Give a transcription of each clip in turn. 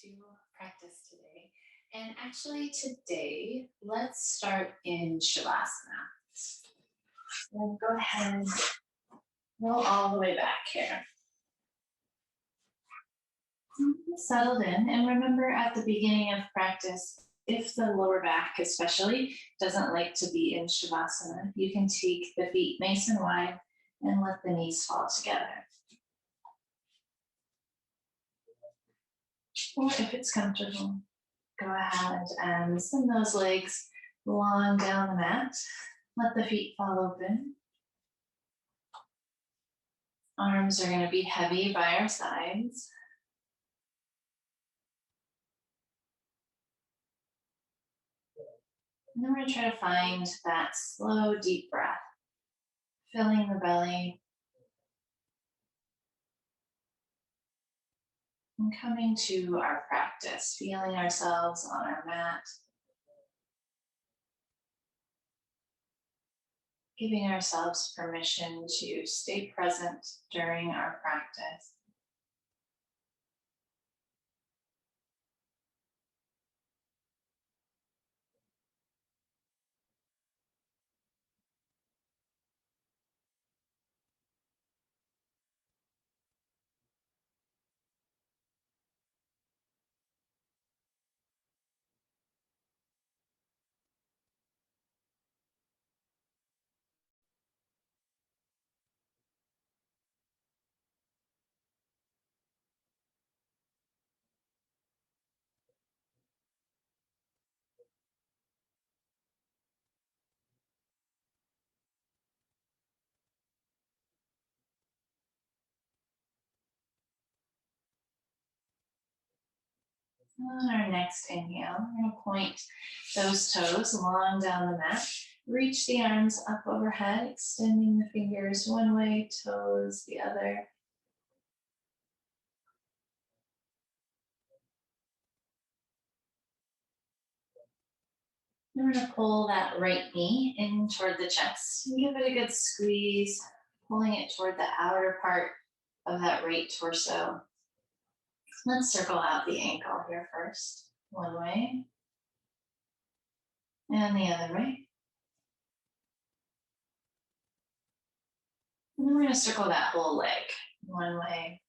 to practice today. And actually today, let's start in Shavasana. So go ahead and roll all the way back here. Settled in, and remember at the beginning of practice, if the lower back especially doesn't like to be in Shavasana, you can take the feet nice and wide and let the knees fall together. Or if it's comfortable, go ahead and send those legs long down the mat. Let the feet fall open. Arms are going to be heavy by our sides. And then we're going to try to find that slow, deep breath, filling the belly. And coming to our practice, feeling ourselves on our mat. Giving ourselves permission to stay present during our practice. On our next inhale, we're going to point those toes long down the mat. Reach the arms up overhead, extending the fingers one way, toes the other. And we're going to pull that right knee in toward the chest. And give it a good squeeze, pulling it toward the outer part of that right torso. Let's circle out the ankle here first. One way. And the other way. And then we're going to circle that whole leg. One way.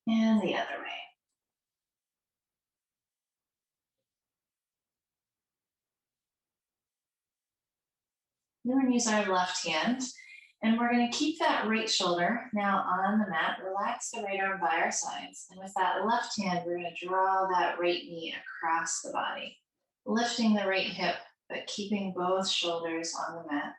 And the other way. Then we're going to use our left hand. And we're going to keep that right shoulder now on the mat. Relax the right arm by our sides. And with that left hand, we're going to draw that right knee across the body. Lifting the right hip, but keeping both shoulders on the mat.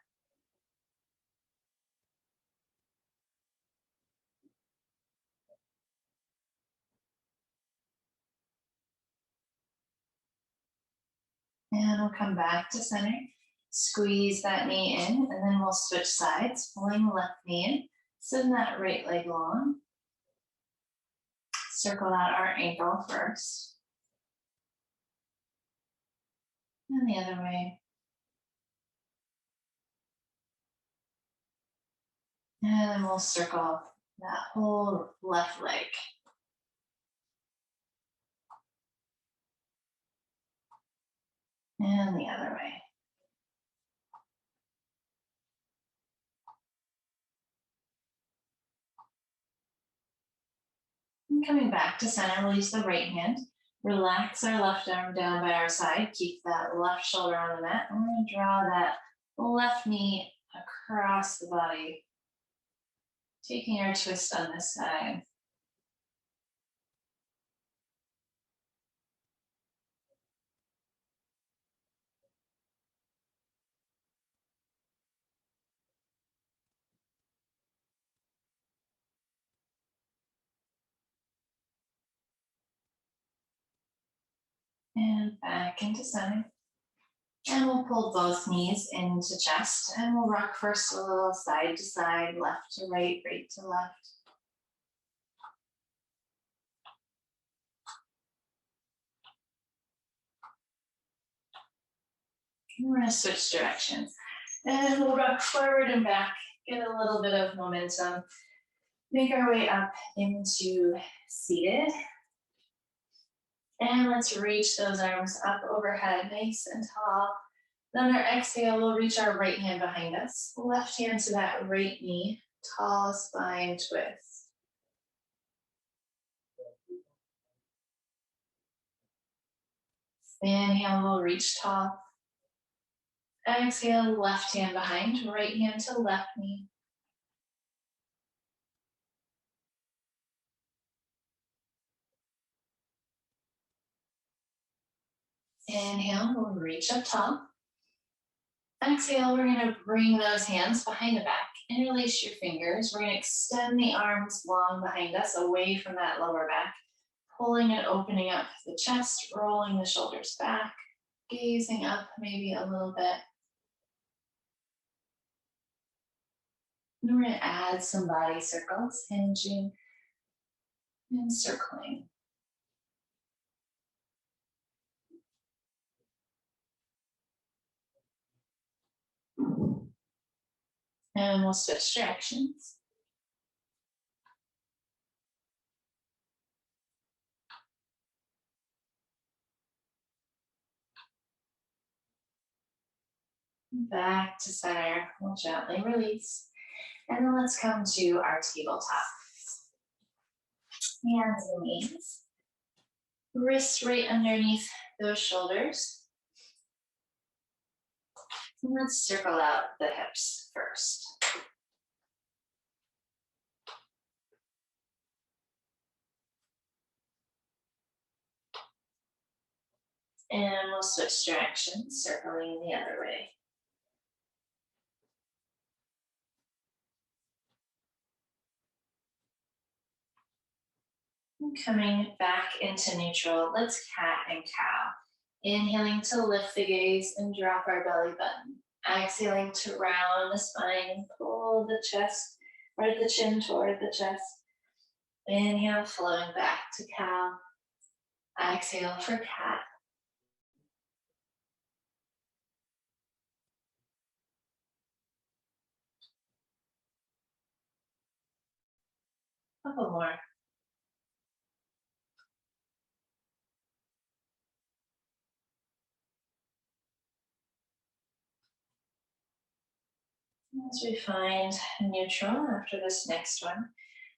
And we'll come back to center. Squeeze that knee in, and then we'll switch sides, pulling the left knee in. Send that right leg long. Circle out our ankle first. And the other way. And then we'll circle that whole left leg. And the other way. And coming back to center, we'll use the right hand. Relax our left arm down by our side. Keep that left shoulder on the mat. And we're going to draw that left knee across the body. Taking our twist on this side. And back into center. And we'll pull both knees into chest. And we'll rock first a little side to side, left to right, right to left. And we're going to switch directions. And we'll rock forward and back Get a little bit of momentum. Make our way up into seated. And let's reach those arms up overhead, nice and tall. Then on our exhale, we'll reach our right hand behind us. Left hand to that right knee, tall spine twist. Inhale, we'll reach tall. Exhale, left hand behind, right hand to left knee. Inhale, we'll reach up tall. Exhale, we're going to bring those hands behind the back. Interlace your fingers. We're going to extend the arms long behind us, away from that lower back. Pulling and opening up the chest, rolling the shoulders back, gazing up maybe a little bit. And we're going to add some body circles, hinging and circling. And we'll switch directions. Back to center, we'll gently release. And then let's come to our tabletop. Hands and knees. Wrists right underneath those shoulders. And let's circle out the hips first. And we'll switch directions, circling the other way. And coming back into neutral, let's cat and cow. Inhaling to lift the gaze and drop our belly button. Exhaling to round the spine and pull the chest, or the chin toward the chest. Inhale, flowing back to cow. Exhale for cat. Couple more. As we find neutral after this next one,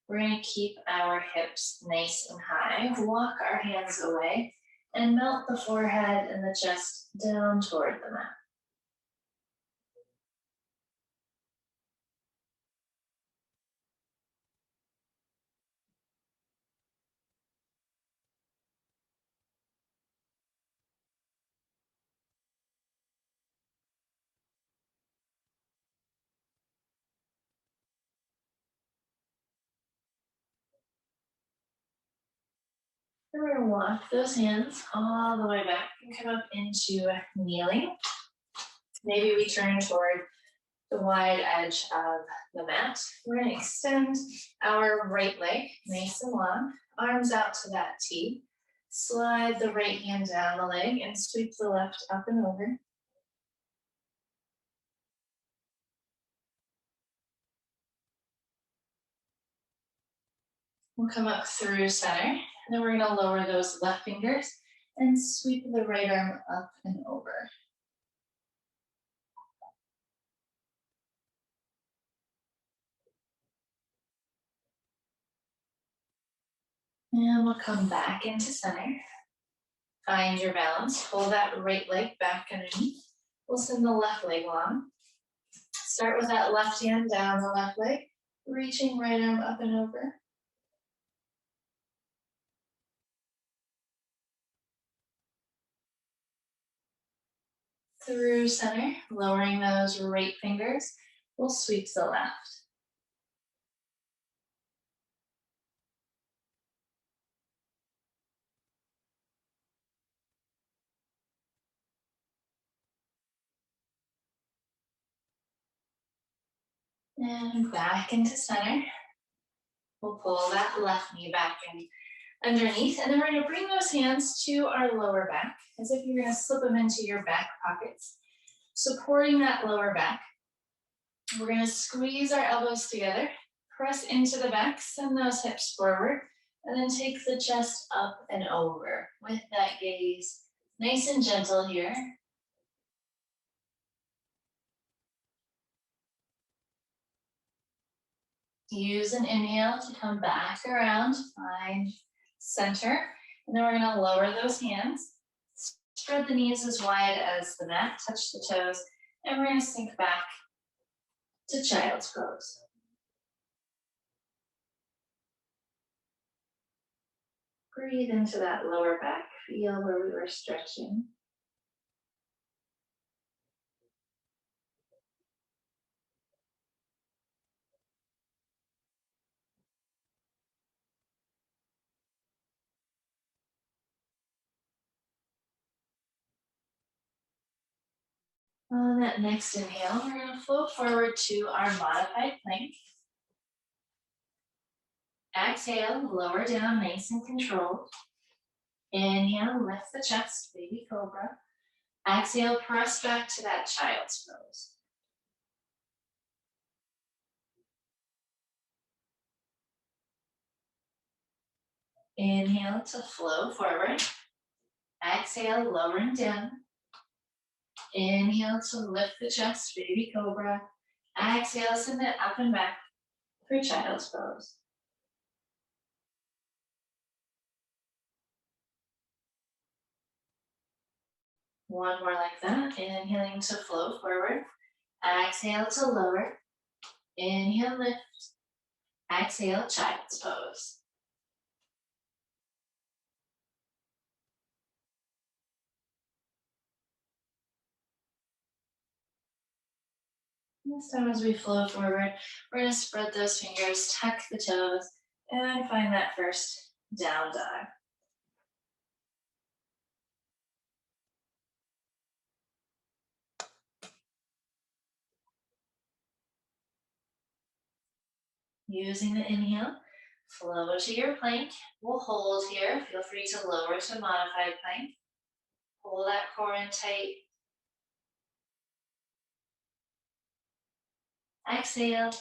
we're going to keep our hips nice and high. Walk our hands away and melt the forehead and the chest down toward the mat. And we're going to walk those hands all the way back and come up into kneeling. Maybe we turn toward the wide edge of the mat. We're going to extend our right leg nice and long, arms out to that T. Slide the right hand down the leg and sweep the left up and over. We'll come up through center, and then we're going to lower those left fingers and sweep the right arm up and over. And we'll come back into center. Find your balance. Pull that right leg back underneath. We'll send the left leg long. Start with that left hand down the left leg, reaching right arm up and over. Through center, lowering those right fingers, we'll sweep the left. And back into center. We'll pull that left knee back in underneath, and then we're going to bring those hands to our lower back, as if you're going to slip them into your back pockets, supporting that lower back. We're gonna squeeze our elbows together, press into the back, send those hips forward, and then take the chest up and over with that gaze. Nice and gentle here. Use an inhale to come back around, find center, and then we're gonna lower those hands. Spread the knees as wide as the mat, touch the toes, and we're gonna sink back to child's pose. Breathe into that lower back, feel where we were stretching. On that next inhale, we're going to float forward to our modified plank. Exhale, lower down, nice and controlled. Inhale, lift the chest, baby cobra. Exhale, press back to that child's pose. Inhale to flow forward. Exhale, lowering down. Inhale to lift the chest, baby cobra. Exhale, send it up and back for child's pose. One more like that. Inhaling to flow forward. Exhale to lower. Inhale, lift. Exhale, child's pose. This time as we flow forward, we're going to spread those fingers, tuck the toes, and find that first down dog. Using the inhale, flow to your plank. We'll hold here. Feel free to lower to modified plank. Pull that core in tight. Exhale,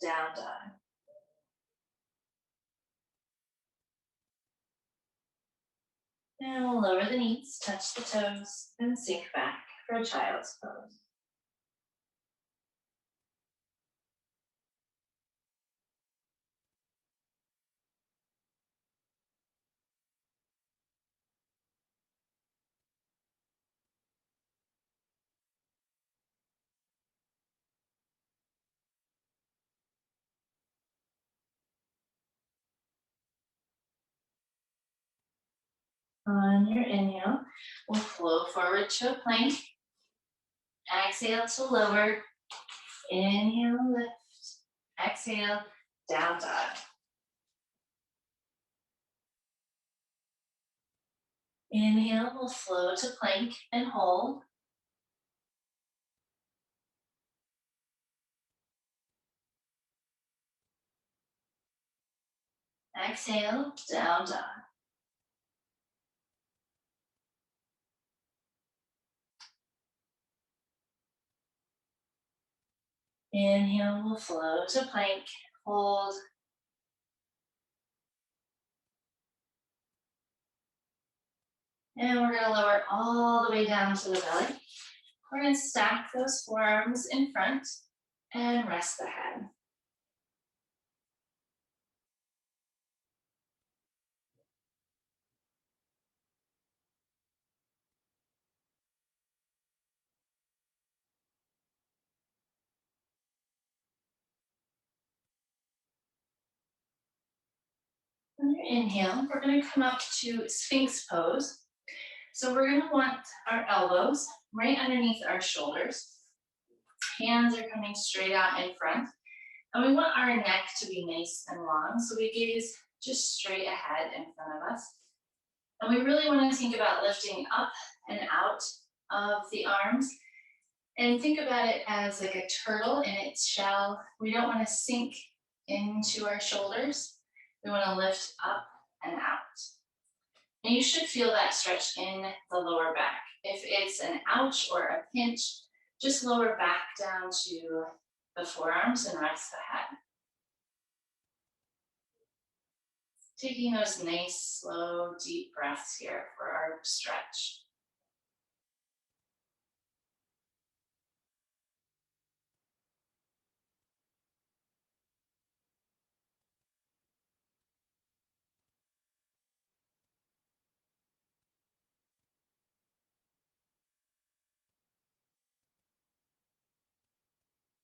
down dog. And we'll lower the knees, touch the toes, and sink back for child's pose. On your inhale, we'll flow forward to a plank. Exhale to lower. Inhale, lift. Exhale, down dog. Inhale, we'll flow to plank and hold. Exhale, down dog. Inhale, we'll flow to plank, hold. And we're going to lower all the way down to the belly. We're going to stack those forearms in front and rest the head. On your inhale, we're going to come up to Sphinx pose. So we're going to want our elbows right underneath our shoulders. Hands are coming straight out in front. And we want our neck to be nice and long. So we gaze just straight ahead in front of us. And we really want to think about lifting up and out of the arms. And think about it as like a turtle in its shell. We don't want to sink into our shoulders. We want to lift up and out. And you should feel that stretch in the lower back. If it's an ouch or a pinch, just lower back down to the forearms and rest the head. Taking those nice, slow, deep breaths here for our stretch.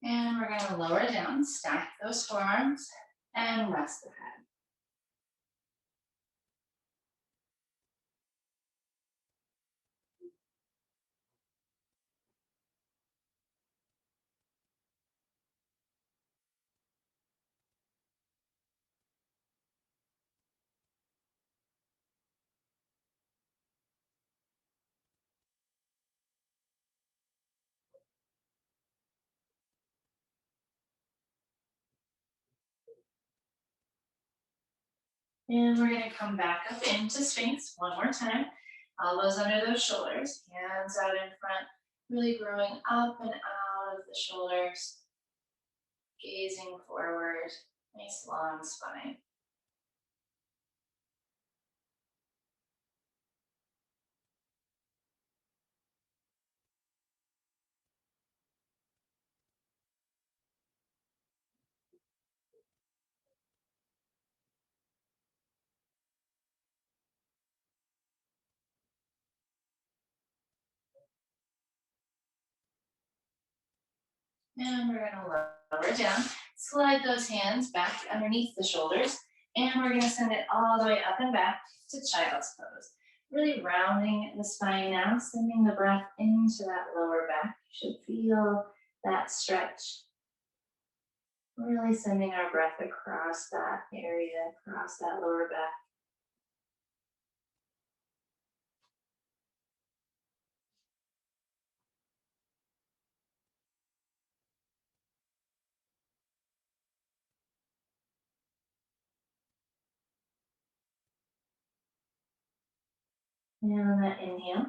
And we're going to lower down, stack those forearms, and rest the head. And we're going to come back up into Sphinx one more time. Elbows under those shoulders, hands out in front, really growing up and out of the shoulders, gazing forward, nice long spine. And we're going to lower down, slide those hands back underneath the shoulders, and we're going to send it all the way up and back to child's pose. Really rounding the spine now, sending the breath into that lower back. You should feel that stretch. Really sending our breath across that area, across that lower back. And on that inhale,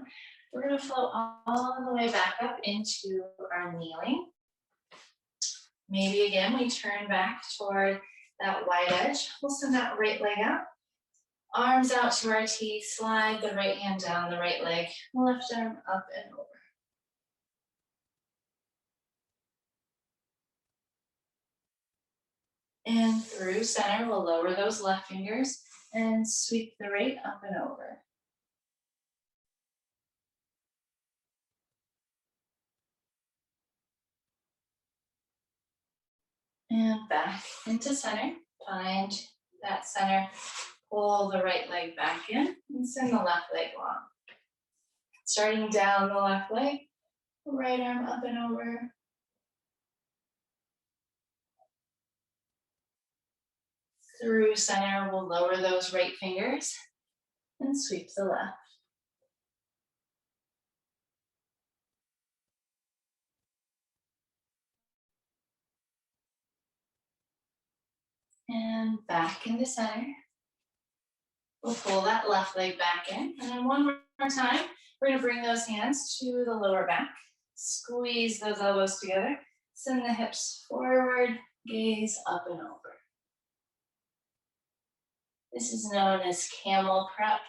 we're going to flow all the way back up into our kneeling. Maybe again, we turn back toward that wide edge. We'll send that right leg out. Arms out to our T, slide the right hand down the right leg, left arm up and over. And through center, we'll lower those left fingers and sweep the right up and over. And back into center. Find that center. Pull the right leg back in and send the left leg long. Starting down the left leg, right arm up and over. Through center, we'll lower those right fingers and sweep the left. And back into center. We'll pull that left leg back in. And then one more time, we're going to bring those hands to the lower back. Squeeze those elbows together. Send the hips forward, gaze up and over. This is known as Camel Prep.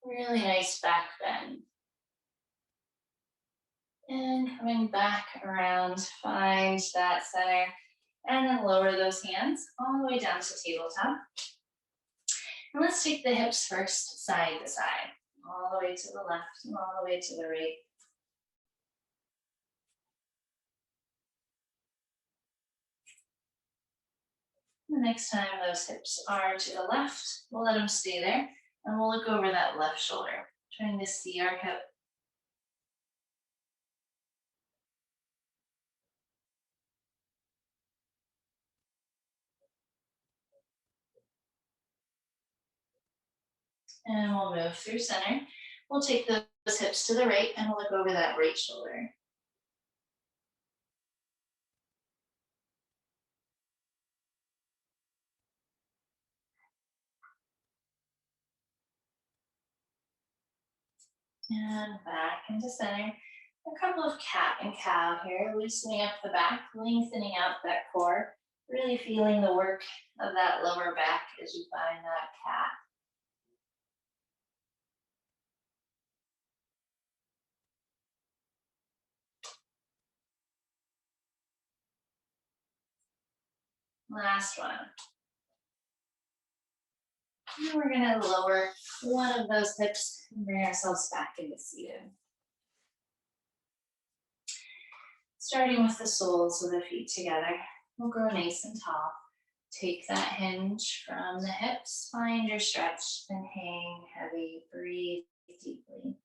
Really nice back bend. And coming back around, find that center. And then lower those hands all the way down to tabletop. And let's take the hips first, side to side. All the way to the left and all the way to the right. The next time those hips are to the left, we'll let them stay there. And we'll look over that left shoulder, trying to see our hip. And we'll move through center. We'll take those hips to the right and we'll look over that right shoulder. And back into center. A couple of cat and cow here, loosening up the back, lengthening out that core, really feeling the work of that lower back as you find that cat. Last one. And we're gonna lower one of those hips and bring ourselves back into seated. Starting with the soles of the feet together, we'll grow nice and tall. Take that hinge from the hips, find your stretch, and hang heavy. Breathe deeply.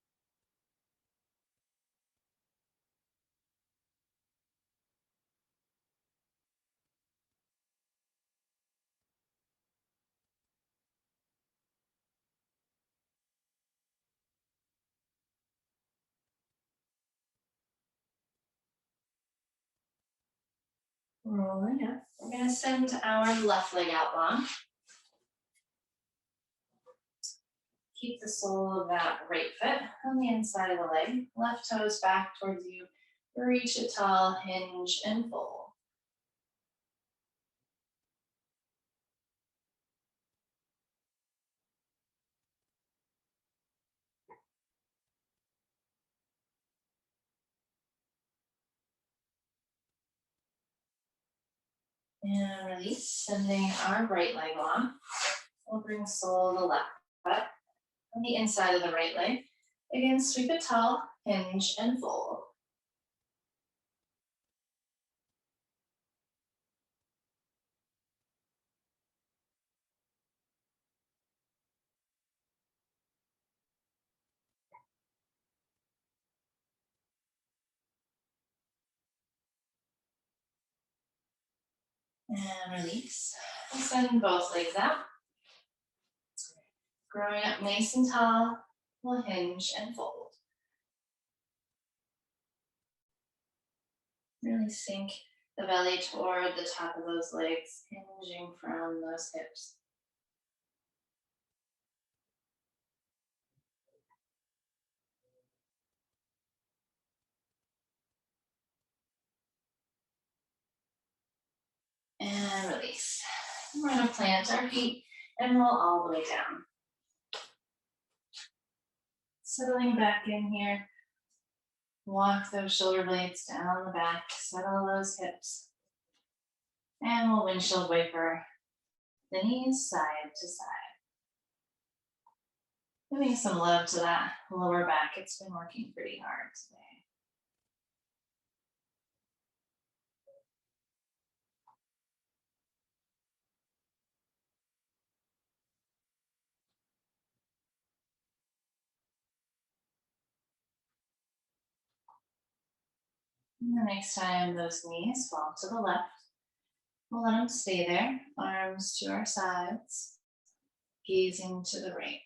Rolling up. We're going to send our left leg out long. Keep the sole of that right foot on the inside of the leg. Left toes back towards you. Reach it tall, hinge, and fold. And release, sending our right leg long. We'll bring sole of the left foot on the inside of the right leg. Again, sweep it tall, hinge, and fold. And release. We'll send both legs out. Growing up nice and tall, we'll hinge and fold. Really sink the belly toward the top of those legs, hinging from those hips. And release. We're going to plant our feet and roll all the way down. Settling back in here. Walk those shoulder blades down the back, settle those hips. And we'll windshield wiper the knees side to side. Giving some love to that lower back. It's been working pretty hard today. And the next time those knees fall to the left, we'll let them stay there, arms to our sides, gazing to the right.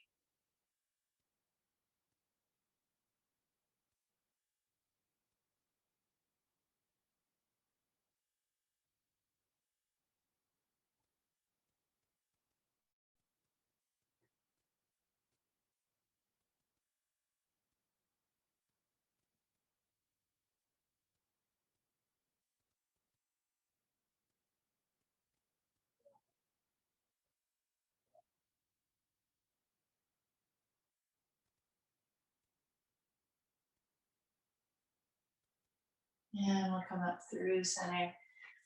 And we'll come up through center.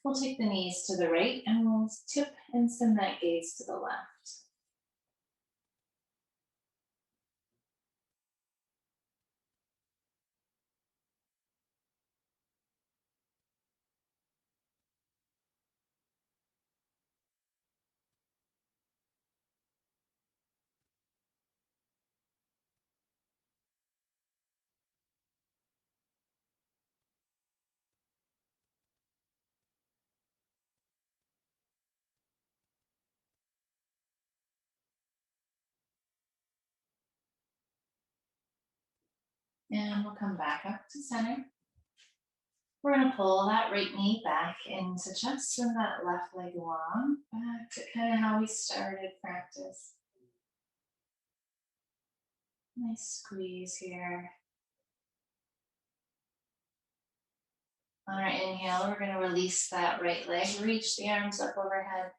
We'll take the knees to the right and we'll tip and send that gaze to the left. And we'll come back up to center. We're going to pull that right knee back into chest, swing that left leg long, back to kind of how we started practice. Nice squeeze here. On our inhale, we're going to release that right leg, reach the arms up overhead,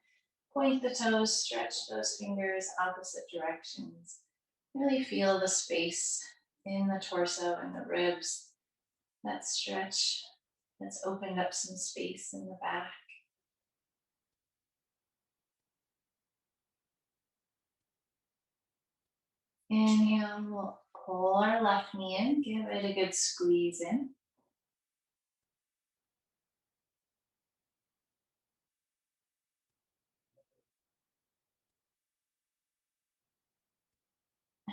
point the toes, stretch those fingers opposite directions. Really feel the space in the torso and the ribs, that stretch that's opened up some space in the back. Inhale, we'll pull our left knee in, give it a good squeeze in.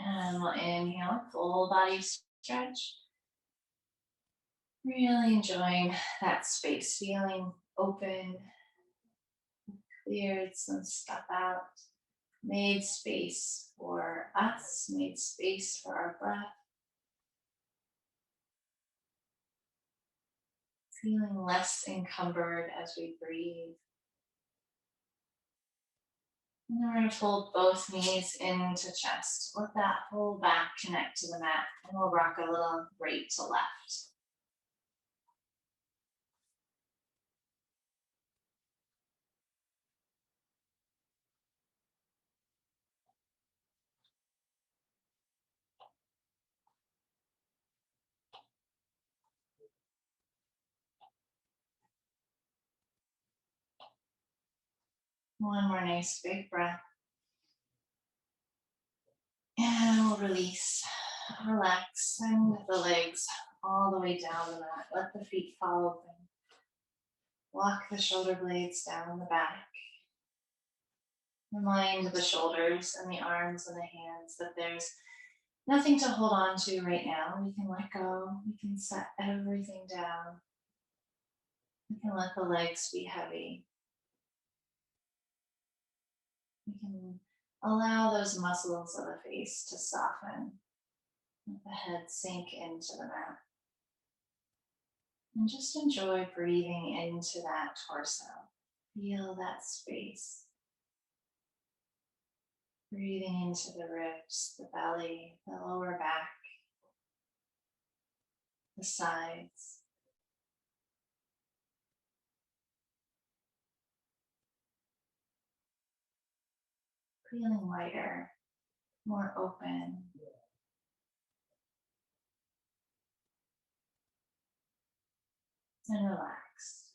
And we'll inhale, full body stretch. Really enjoying that space, feeling open, cleared some stuff out, made space for us, made space for our breath. Feeling less encumbered as we breathe. And then we're going to fold both knees into chest. Let that whole back connect to the mat. And we'll rock a little right to left. One more nice big breath. And we'll release, relax, send the legs all the way down the mat. Let the feet fall open. Walk the shoulder blades down the back. Remind the shoulders and the arms and the hands that there's nothing to hold on to right now. We can let go. We can set everything down. We can let the legs be heavy. We can allow those muscles of the face to soften. Let the head sink into the mat. And just enjoy breathing into that torso. Feel that space. Breathing into the ribs, the belly, the lower back, the sides. Feeling lighter, more open. And relaxed.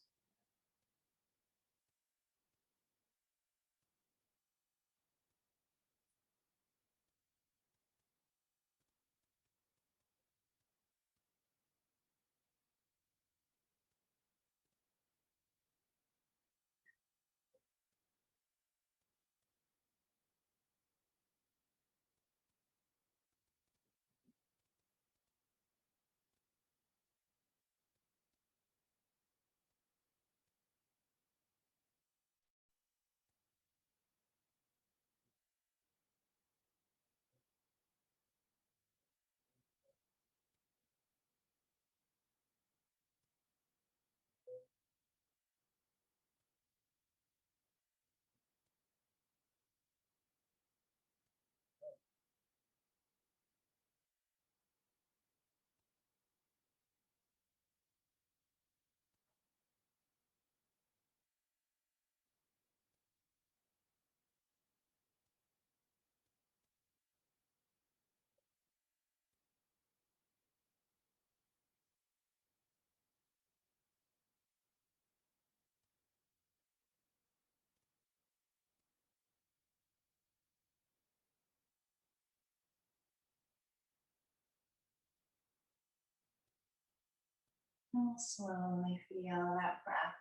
And slowly feel that breath.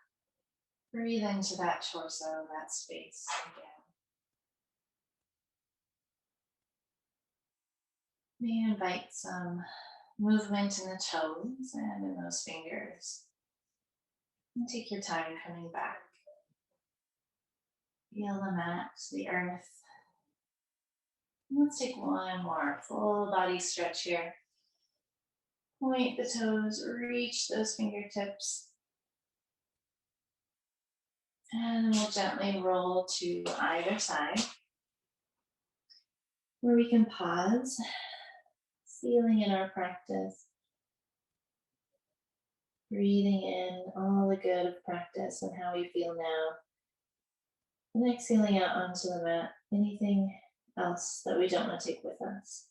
Breathe into that torso, that space again. May invite some movement in the toes and in those fingers. And take your time coming back. Feel the mat, the earth. And let's take one more full body stretch here. Point the toes, reach those fingertips. And we'll gently roll to either side, where we can pause, feeling in our practice. Breathing in all the good of practice and how we feel now. And exhaling out onto the mat, anything else that we don't want to take with us.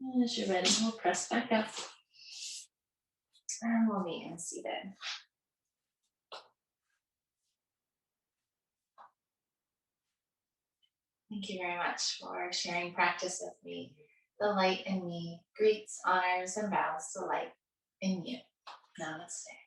And as you're ready, we'll press back up. And we'll meet in seated. Thank you very much for sharing practice with me. The light in me greets, honors, and bows the light in you. Namaste.